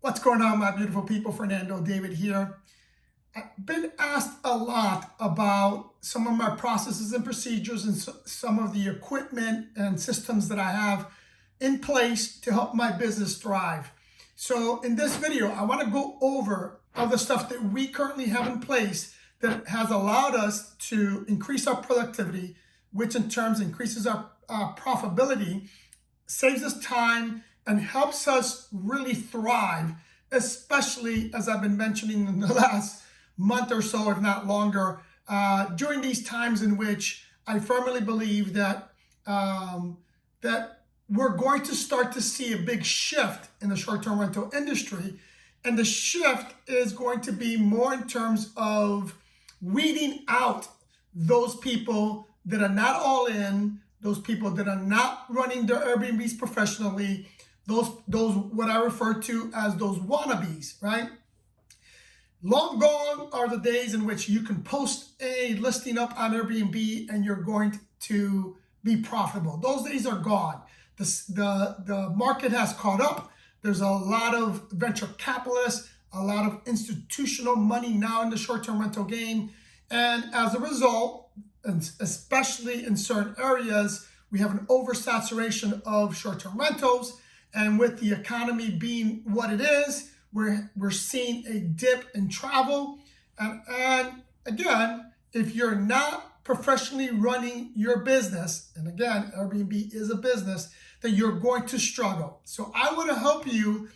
What's going on, my beautiful people? Fernando David here. I've been asked a lot about some of my processes and procedures and some of the equipment and systems that I have in place to help my business thrive. So in this video, I want to go over all the stuff that we currently have in place that has allowed us to increase our productivity, which in turn increases our profitability, saves us time, and helps us really thrive, especially as I've been mentioning in the last month or so, if not longer, during these times in which I firmly believe that that we're going to start to see a big shift in the short-term rental industry. And the shift is going to be more in terms of weeding out those people that are not all in, those people that are not running their Airbnbs professionally, those what I refer to as those wannabes, right? Long gone are the days in which you can post a listing up on Airbnb and you're going to be profitable. Those days are gone. The market has caught up. There's a lot of venture capitalists, a lot of institutional money now in the short-term rental game. And as a result, and especially in certain areas, we have an oversaturation of short-term rentals. And with the economy being what it is, we're seeing a dip in travel. And again, if you're not professionally running your business, and again, Airbnb is a business, then you're going to struggle. So I want to help you,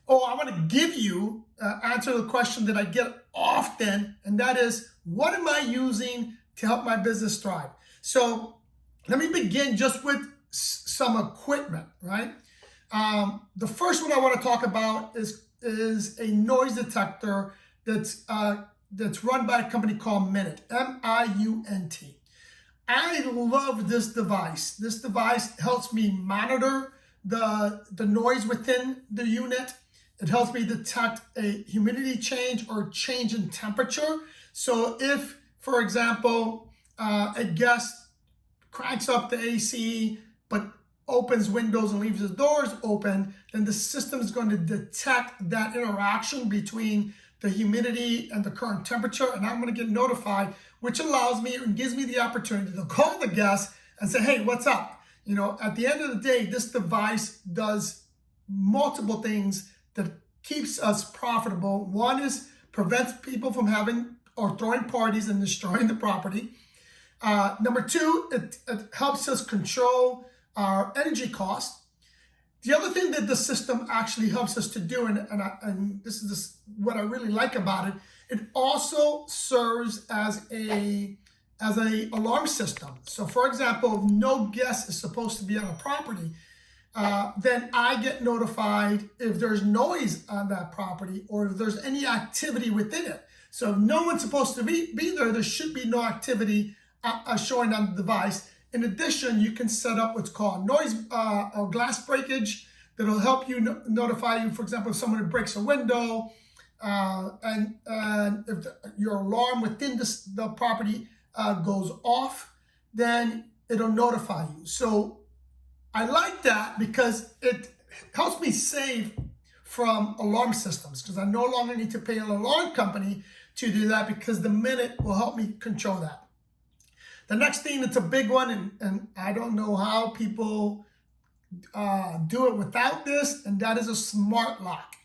I want to give you, answer the question that I get often, and that is, what am I using to help my business thrive? So let me begin just with some equipment, right? The first one I want to talk about is a noise detector that's run by a company called Mint, M-I-U-N-T. I love this device. This device helps me monitor the noise within the unit. It helps me detect a humidity change or change in temperature. So if, for example, a guest cranks up the AC, but opens windows and leaves the doors open, then the system is going to detect that interaction between the humidity and the current temperature, and I'm going to get notified, which allows me and gives me the opportunity to call the guest and say, hey, what's up? You know, at the end of the day, this device does multiple things that keeps us profitable. One is prevents people from having or throwing parties and destroying the property. Number two, it helps us control our energy costs. The other thing that the system actually helps us to do, and this is what I really like about it, it also serves as a alarm system. So for example, if no guest is supposed to be on a property, then I get notified if there's noise on that property or if there's any activity within it. So if no one's supposed to be there, there should be no activity showing on the device. In addition, you can set up what's called noise or glass breakage that'll help you notify you, for example, if someone breaks a window and if your alarm within the property goes off, then it'll notify you. So I like that because it helps me save from alarm systems because I no longer need to pay an alarm company to do that because the Mint will help me control that. The next thing that's a big one, and I don't know how people do it without this, and that is a smart lock.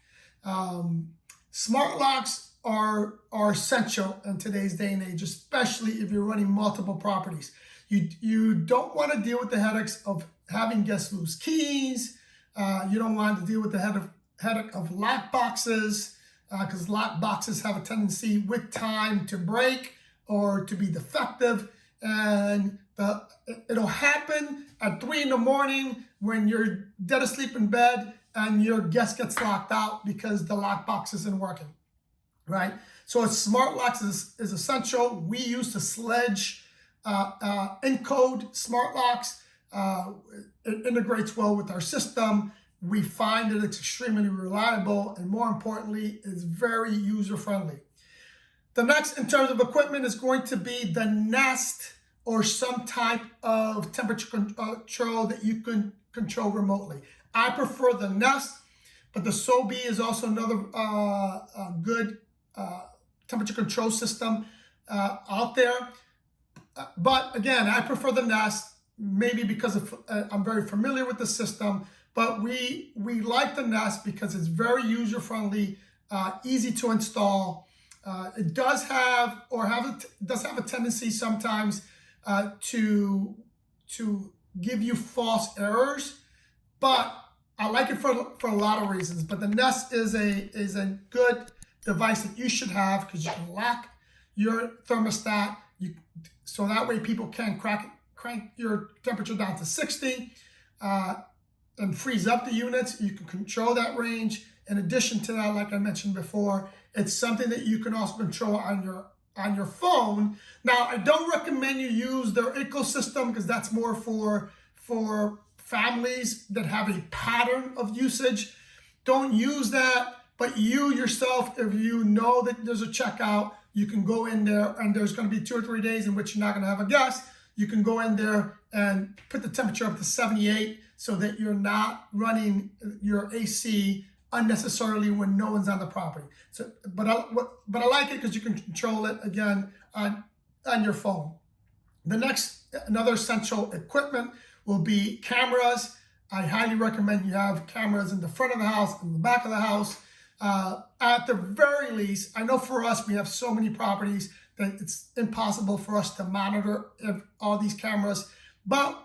Smart locks are essential in today's day and age, especially if you're running multiple properties. You don't want to deal with the headaches of having guests lose keys. You don't want to deal with the headache of lock boxes because lock boxes have a tendency with time to break or to be defective. And it'll happen at 3 in the morning when you're dead asleep in bed and your guest gets locked out because the lockbox isn't working, right? So smart locks is essential. We use the Sledge encode smart locks. It integrates well with our system. We find that it's extremely reliable and more importantly, it's very user-friendly. The next in terms of equipment is going to be the Nest or some type of temperature control that you can control remotely. I prefer the Nest but the SOBI is also another good temperature control system out there. But again, I prefer the Nest, maybe because I'm very familiar with the system, but we like the Nest because it's very user-friendly, easy to install. It does have a tendency sometimes to give you false errors, but I like it for a lot of reasons. But the Nest is a good device that you should have because you can lock your thermostat, so that way people can crank your temperature down to 60 and freeze up the units. You can control that range. In addition to that, like I mentioned before, it's something that you can also control on your phone. Now, I don't recommend you use their ecosystem because that's more for families that have a pattern of usage. Don't use that, but you yourself, if you know that there's a checkout, you can go in there and there's going to be 2 or 3 days in which you're not going to have a guest. You can go in there and put the temperature up to 78 so that you're not running your AC unnecessarily when no one's on the property. So, but I like it because you can control it again on your phone. Another essential equipment will be cameras. I highly recommend you have cameras in the front of the house, in the back of the house. At the very least, I know for us, we have so many properties that it's impossible for us to monitor all these cameras, but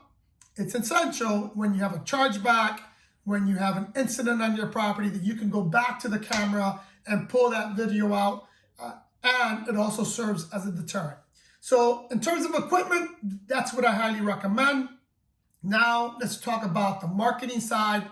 it's essential when you have a chargeback, when you have an incident on your property, that you can go back to the camera and pull that video out, and it also serves as a deterrent. So in terms of equipment, that's what I highly recommend. Now let's talk about the marketing side.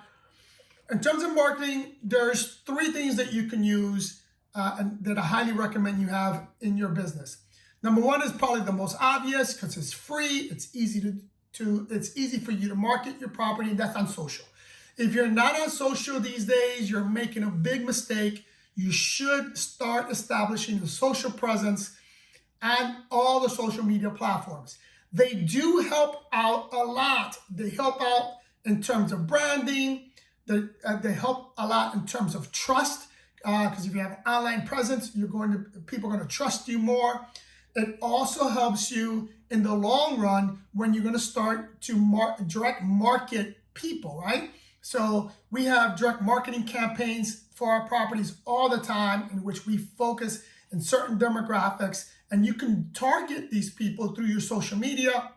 In terms of marketing, there's 3 things that you can use and that I highly recommend you have in your business. Number 1 is probably the most obvious because it's free. It's easy it's easy for you to market your property, and that's on social. If you're not on social these days, you're making a big mistake. You should start establishing a social presence on all the social media platforms. They do help out a lot. They help out in terms of branding. They help a lot in terms of trust, because if you have an online presence, people are going to trust you more. It also helps you in the long run when you're going to start to direct market people, right? So we have direct marketing campaigns for our properties all the time in which we focus in certain demographics, and you can target these people through your social media.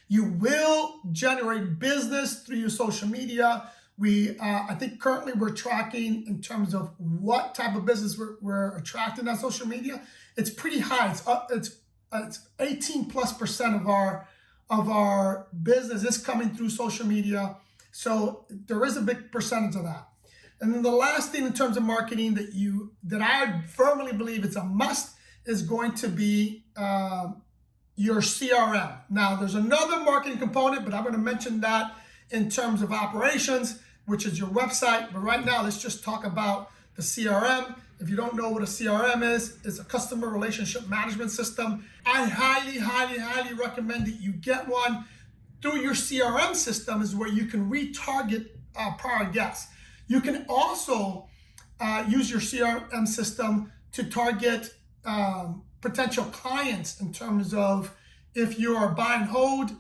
You will generate business through your social media. I think currently we're tracking in terms of what type of business we're attracting on social media. It's pretty high. It's 18+% of our business is coming through social media. So there is a big percentage of that. And then the last thing in terms of marketing that I firmly believe it's a must is going to be your CRM. Now there's another marketing component, but I'm going to mention that in terms of operations, which is your website. But right now, let's just talk about the CRM. If you don't know what a CRM is, it's a customer relationship management system. I highly, highly, highly recommend that you get one. Through your CRM system is where you can retarget prior guests. You can also use your CRM system to target potential clients in terms of if you're a buy and hold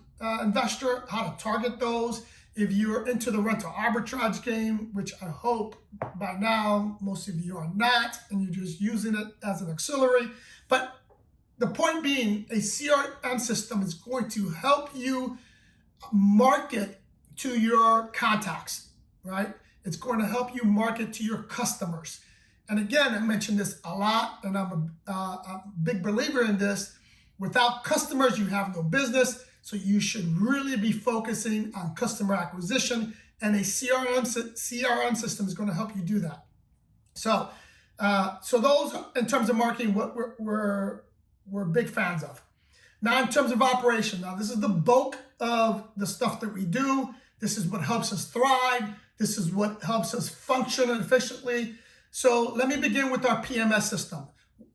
investor, how to target those. If you're into the rental arbitrage game, which I hope by now most of you are not, and you're just using it as an auxiliary. But the point being, a CRM system is going to help you market to your contacts, right? It's going to help you market to your customers. And again, I mentioned this a lot, and I'm a big believer in this. Without customers, you have no business. So you should really be focusing on customer acquisition, and a CRM system is going to help you do that. So those in terms of marketing, what we're big fans of. Now in terms of operation, now this is the bulk of the stuff that we do. This is what helps us thrive. This is what helps us function efficiently. So let me begin with our PMS system.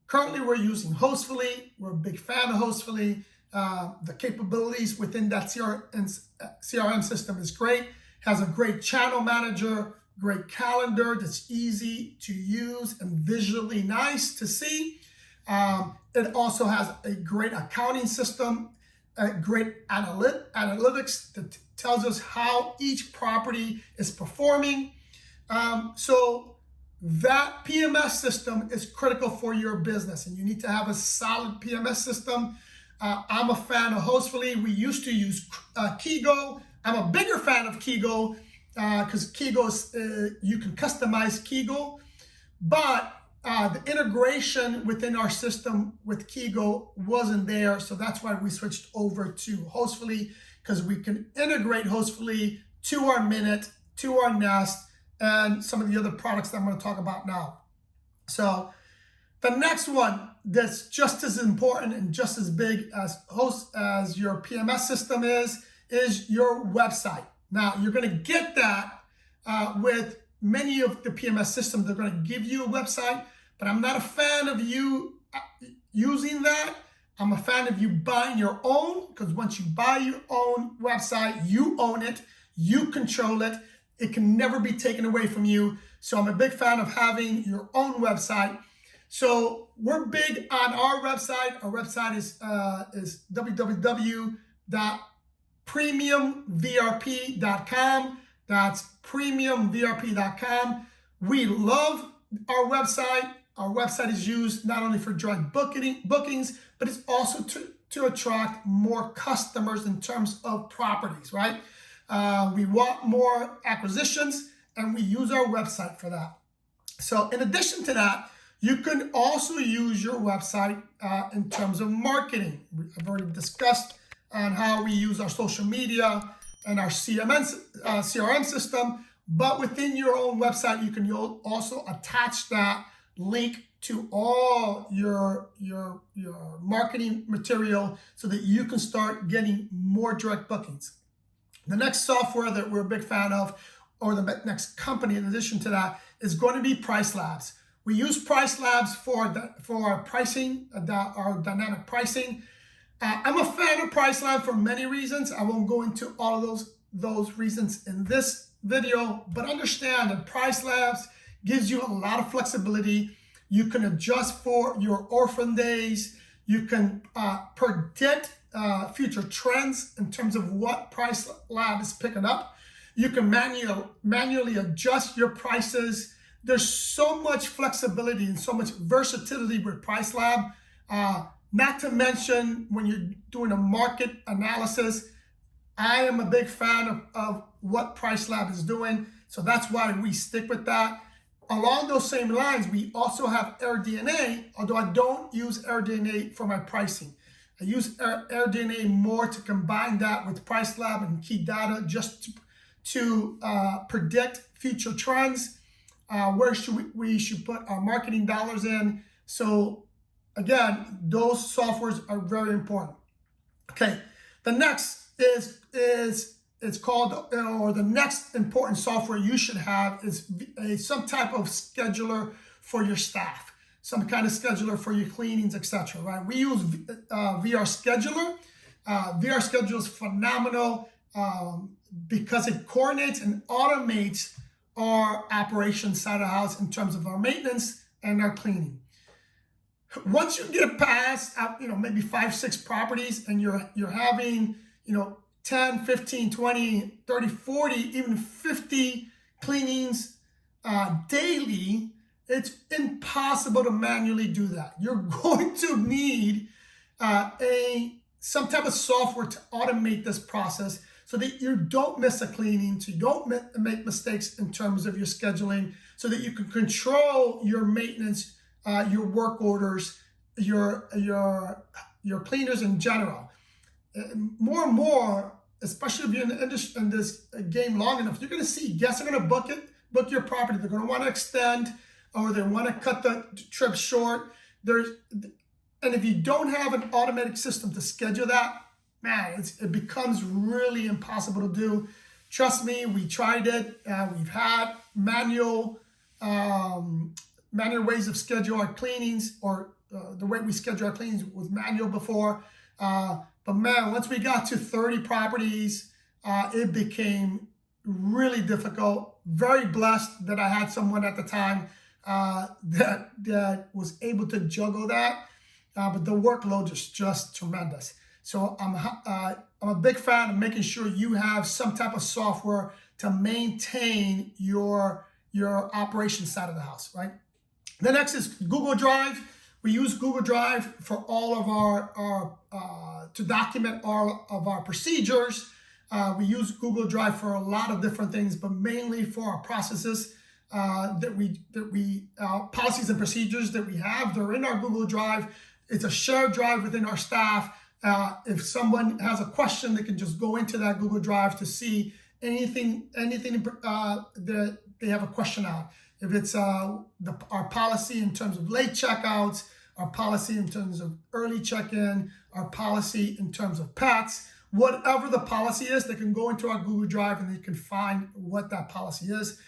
Currently, we're using Hostfully. We're a big fan of Hostfully. The capabilities within that CRM system is great. Has a great channel manager, great calendar that's easy to use and visually nice to see. It also has a great accounting system, a great analytics that tells us how each property is performing. So that PMS system is critical for your business, and you need to have a solid PMS system. I'm a fan of Hostfully. We used to use Keygo. I'm a bigger fan of Keygo because Keygo's, you can customize Keygo, but the integration within our system with Keygo wasn't there, so that's why we switched over to Hostfully, because we can integrate Hostfully to our Minute, to our Nest, and some of the other products that I'm going to talk about now. So the next one that's just as important and just as big as your PMS system is your website. Now, you're going to get that with many of the PMS systems. They're going to give you a website, but I'm not a fan of you using that. I'm a fan of you buying your own, because once you buy your own website, you own it, you control it. It can never be taken away from you. So I'm a big fan of having your own website. So we're big on our website. Our website is www.premiumvrp.com. That's premiumvrp.com. We love our website. Our website is used not only for direct bookings, but it's also to attract more customers in terms of properties, right? We want more acquisitions, and we use our website for that. So in addition to that, you can also use your website in terms of marketing. I've already discussed on how we use our social media and our CRM system, but within your own website, you can also attach that link to all your marketing material so that you can start getting more direct bookings. The next software that we're a big fan of, or the next company in addition to that, is going to be Price Labs. We use Price Labs for our pricing, our dynamic pricing. I'm a fan of Price Labs for many reasons. I won't go into all of those reasons in this video, but understand that Price Labs gives you a lot of flexibility. You can adjust for your orphan days. You can predict future trends in terms of what Price Lab is picking up. You can manually adjust your prices. There's so much flexibility and so much versatility with Price Lab. Not to mention when you're doing a market analysis, I am a big fan of what Price Lab is doing. So that's why we stick with that. Along those same lines, we also have AirDNA, although I don't use AirDNA for my pricing. I use AirDNA more to combine that with Price Lab and key data just to predict future trends, where we should put our marketing dollars in. So again, those softwares are very important. Okay, the next is it's called, or the next important software you should have is some type of scheduler for your staff, some kind of scheduler for your cleanings, etc. Right? We use VR Scheduler. VR Scheduler is phenomenal because it coordinates and automates our operations side of the house in terms of our maintenance and our cleaning. Once you get past, maybe 5-6 properties, and you're having, 10, 15, 20, 30, 40, even 50 cleanings daily, it's impossible to manually do that. You're going to need some type of software to automate this process so that you don't miss a cleaning, so you don't make mistakes in terms of your scheduling, so that you can control your maintenance, your work orders, your cleaners in general. More and more, especially if you're in this game long enough, you're going to see guests are going to book your property. They're going to want to extend, or they want to cut the trip short. And if you don't have an automatic system to schedule that, man, it becomes really impossible to do. Trust me, we tried it. We've had manual ways of schedule our cleanings, or the way we schedule our cleanings was manual before. But man, once we got to 30 properties, it became really difficult. very blessed that I had someone at the time that was able to juggle that. But the workload is just tremendous. So I'm a big fan of making sure you have some type of software to maintain your operation side of the house, right? The next is Google Drive. We use Google Drive for all of our to document all of our procedures. We use Google Drive for a lot of different things, but mainly for our processes policies and procedures that we have. They're in our Google Drive. It's a shared drive within our staff. If someone has a question, they can just go into that Google Drive to see anything that they have a question on. If it's our policy in terms of late checkouts, our policy in terms of early check-in, our policy in terms of pets, whatever the policy is, they can go into our Google Drive and they can find what that policy is.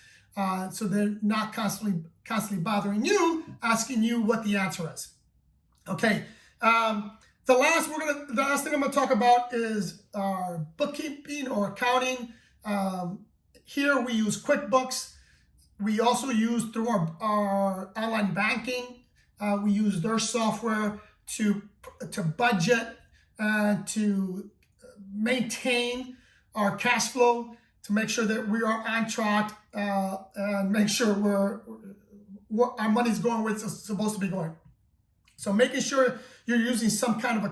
So they're not constantly bothering you, asking you what the answer is. Okay. The last thing I'm going to talk about is our bookkeeping or accounting. Here we use QuickBooks. We also use through our online banking. We use their software to budget and to maintain our cash flow, to make sure that we are on track and make sure our money's going where it's supposed to be going. So making sure you're using some kind of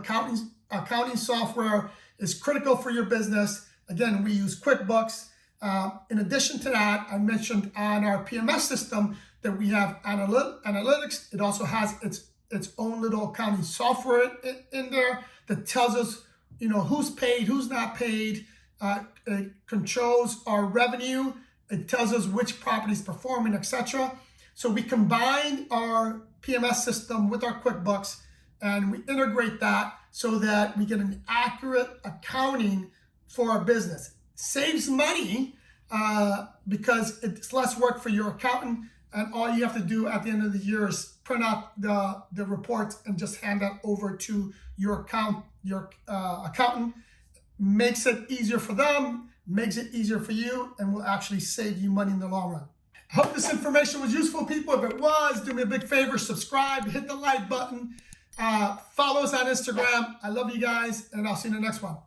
accounting software is critical for your business. Again, we use QuickBooks. In addition to that, I mentioned on our PMS system that we have analytics. It also has its own little accounting software in there that tells us, who's paid, who's not paid. It controls our revenue. It tells us which property is performing, etc. So we combine our PMS system with our QuickBooks and we integrate that so that we get an accurate accounting for our business. Saves money because it's less work for your accountant, and all you have to do at the end of the year is print out the reports and just hand that over to your accountant. Makes it easier for them, makes it easier for you, and will actually save you money in the long run. I hope this information was useful, people. If it was, do me a big favor, subscribe, hit the like button, follow us on Instagram. I love you guys, and I'll see you in the next one.